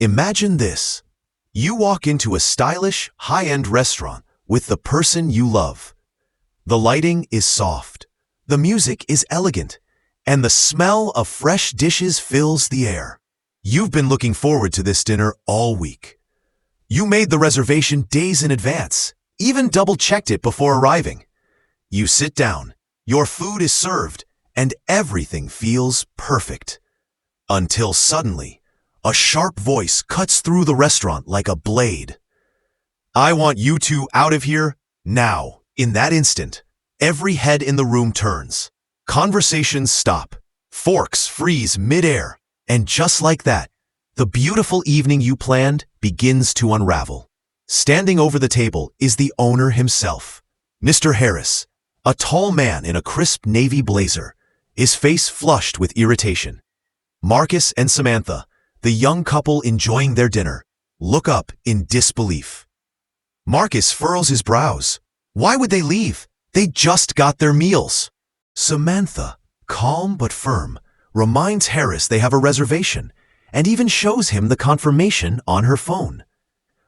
Imagine this. You walk into a stylish, high-end restaurant with the person you love. The lighting is soft, the music is elegant, and the smell of fresh dishes fills the air. You've been looking forward to this dinner all week. You made the reservation days in advance, even double-checked it before arriving. You sit down, your food is served, and everything feels perfect. Until suddenly, a sharp voice cuts through the restaurant like a blade. "I want you two out of here now." In that instant, every head in the room turns. Conversations stop. Forks freeze mid-air. And just like that, the beautiful evening you planned begins to unravel. Standing over the table is the owner himself, Mr. Harris, a tall man in a crisp navy blazer, his face flushed with irritation. Marcus and Samantha, the young couple enjoying their dinner, look up in disbelief. Marcus furrows his brows. Why would they leave? They just got their meals. Samantha, calm but firm, reminds Harris they have a reservation and even shows him the confirmation on her phone.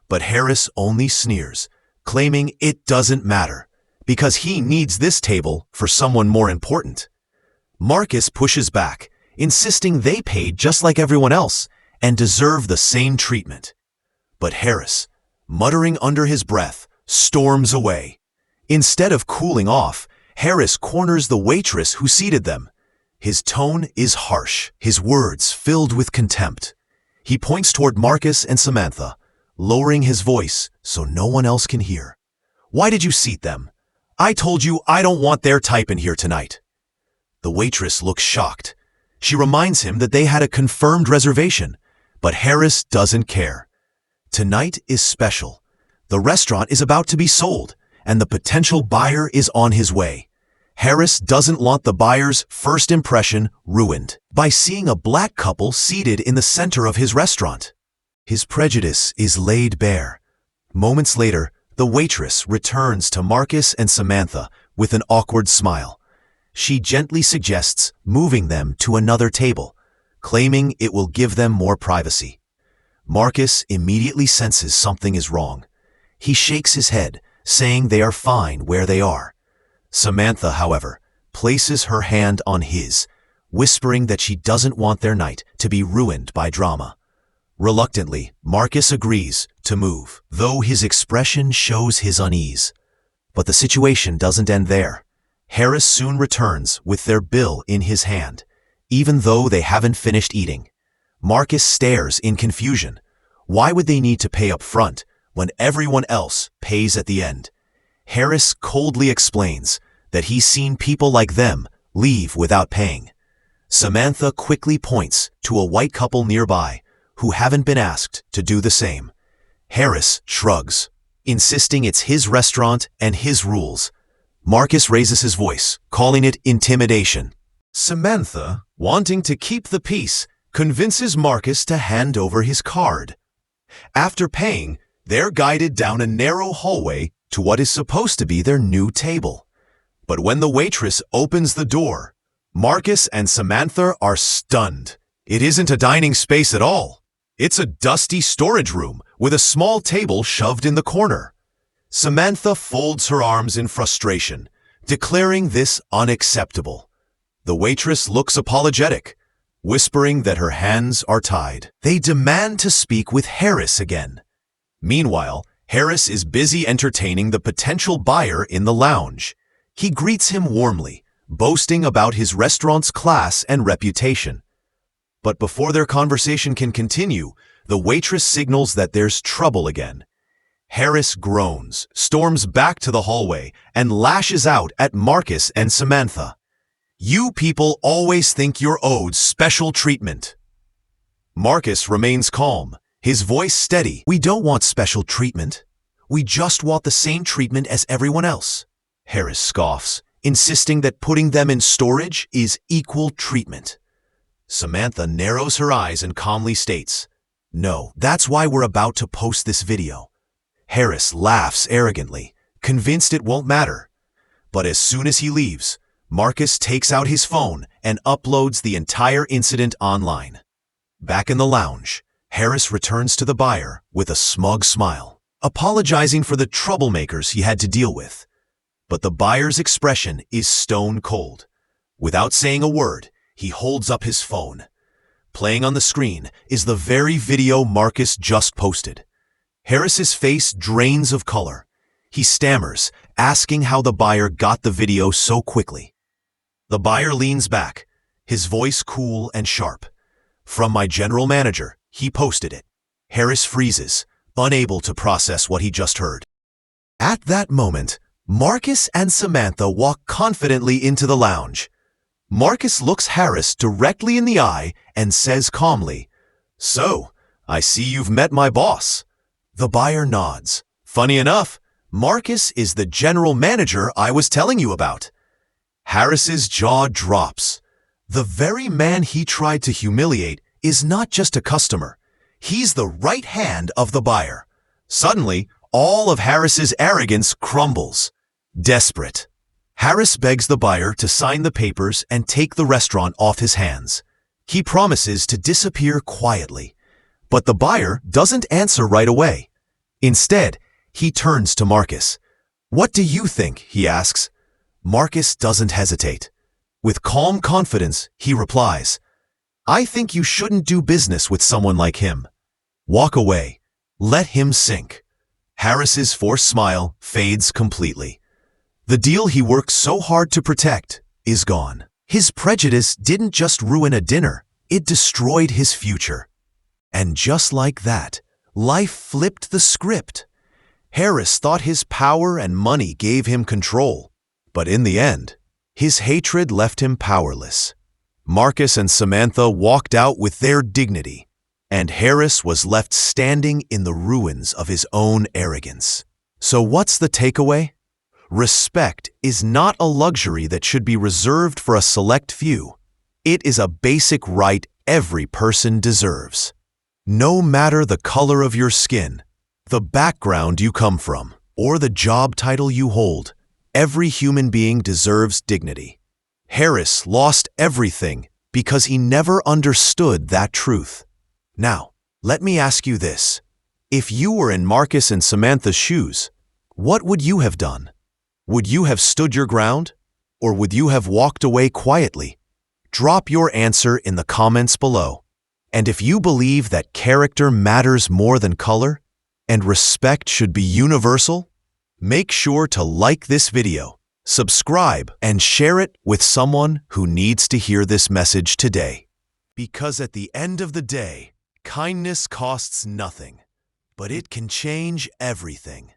But Harris only sneers, claiming it doesn't matter because he needs this table for someone more important. Marcus pushes back, insisting they paid just like everyone else and deserve the same treatment. But Harris, muttering under his breath, storms away. Instead of cooling off, Harris corners the waitress who seated them. His tone is harsh, his words filled with contempt. He points toward Marcus and Samantha, lowering his voice so no one else can hear. "Why did you seat them? I told you I don't want their type in here tonight." The waitress looks shocked. She reminds him that they had a confirmed reservation, but Harris doesn't care. Tonight is special. The restaurant is about to be sold, and the potential buyer is on his way. Harris doesn't want the buyer's first impression ruined by seeing a black couple seated in the center of his restaurant. His prejudice is laid bare. Moments later, the waitress returns to Marcus and Samantha with an awkward smile. She gently suggests moving them to another table, claiming it will give them more privacy. Marcus immediately senses something is wrong. He shakes his head, saying they are fine where they are. Samantha, however, places her hand on his, whispering that she doesn't want their night to be ruined by drama. Reluctantly, Marcus agrees to move, though his expression shows his unease. But the situation doesn't end there. Harris soon returns with their bill in his hand, even though they haven't finished eating. Marcus stares in confusion. Why would they need to pay up front when everyone else pays at the end? Harris coldly explains that he's seen people like them leave without paying. Samantha quickly points to a white couple nearby who haven't been asked to do the same. Harris shrugs, insisting it's his restaurant and his rules. Marcus raises his voice, calling it intimidation. Samantha, wanting to keep the peace, convinces Marcus to hand over his card. After paying, they're guided down a narrow hallway to what is supposed to be their new table. But when the waitress opens the door, Marcus and Samantha are stunned. It isn't a dining space at all. It's a dusty storage room with a small table shoved in the corner. Samantha folds her arms in frustration, declaring this unacceptable. The waitress looks apologetic, whispering that her hands are tied. They demand to speak with Harris again. Meanwhile, Harris is busy entertaining the potential buyer in the lounge. He greets him warmly, boasting about his restaurant's class and reputation. But before their conversation can continue, the waitress signals that there's trouble again. Harris groans, storms back to the hallway, and lashes out at Marcus and Samantha. "You people always think you're owed special treatment." Marcus remains calm, his voice steady. "We don't want special treatment. We just want the same treatment as everyone else." Harris scoffs, insisting that putting them in storage is equal treatment. Samantha narrows her eyes and calmly states, "No, that's why we're about to post this video." Harris laughs arrogantly, convinced it won't matter. But as soon as he leaves, Marcus takes out his phone and uploads the entire incident online. Back in the lounge, Harris returns to the buyer with a smug smile, apologizing for the troublemakers he had to deal with. But the buyer's expression is stone cold. Without saying a word, he holds up his phone. Playing on the screen is the very video Marcus just posted. Harris's face drains of color. He stammers, asking how the buyer got the video so quickly. The buyer leans back, his voice cool and sharp. "From my general manager, he posted it." Harris freezes, unable to process what he just heard. At that moment, Marcus and Samantha walk confidently into the lounge. Marcus looks Harris directly in the eye and says calmly, "So, I see you've met my boss." The buyer nods. "Funny enough, Marcus is the general manager I was telling you about." Harris's jaw drops. The very man he tried to humiliate is not just a customer. He's the right hand of the buyer. Suddenly, all of Harris's arrogance crumbles. Desperate, Harris begs the buyer to sign the papers and take the restaurant off his hands. He promises to disappear quietly, but the buyer doesn't answer right away. Instead, he turns to Marcus. "What do you think?" he asks. Marcus doesn't hesitate. With calm confidence, he replies, "I think you shouldn't do business with someone like him. Walk away. Let him sink." Harris's forced smile fades completely. The deal he worked so hard to protect is gone. His prejudice didn't just ruin a dinner, it destroyed his future. And just like that, life flipped the script. Harris thought his power and money gave him control, but in the end, his hatred left him powerless. Marcus and Samantha walked out with their dignity, and Harris was left standing in the ruins of his own arrogance. So what's the takeaway? Respect is not a luxury that should be reserved for a select few. It is a basic right every person deserves. No matter the color of your skin, the background you come from, or the job title you hold, every human being deserves dignity. Harris lost everything because he never understood that truth. Now, let me ask you this. If you were in Marcus and Samantha's shoes, what would you have done? Would you have stood your ground? Or would you have walked away quietly? Drop your answer in the comments below. And if you believe that character matters more than color, and respect should be universal, make sure to like this video, subscribe, and share it with someone who needs to hear this message today. Because at the end of the day, kindness costs nothing, but it can change everything.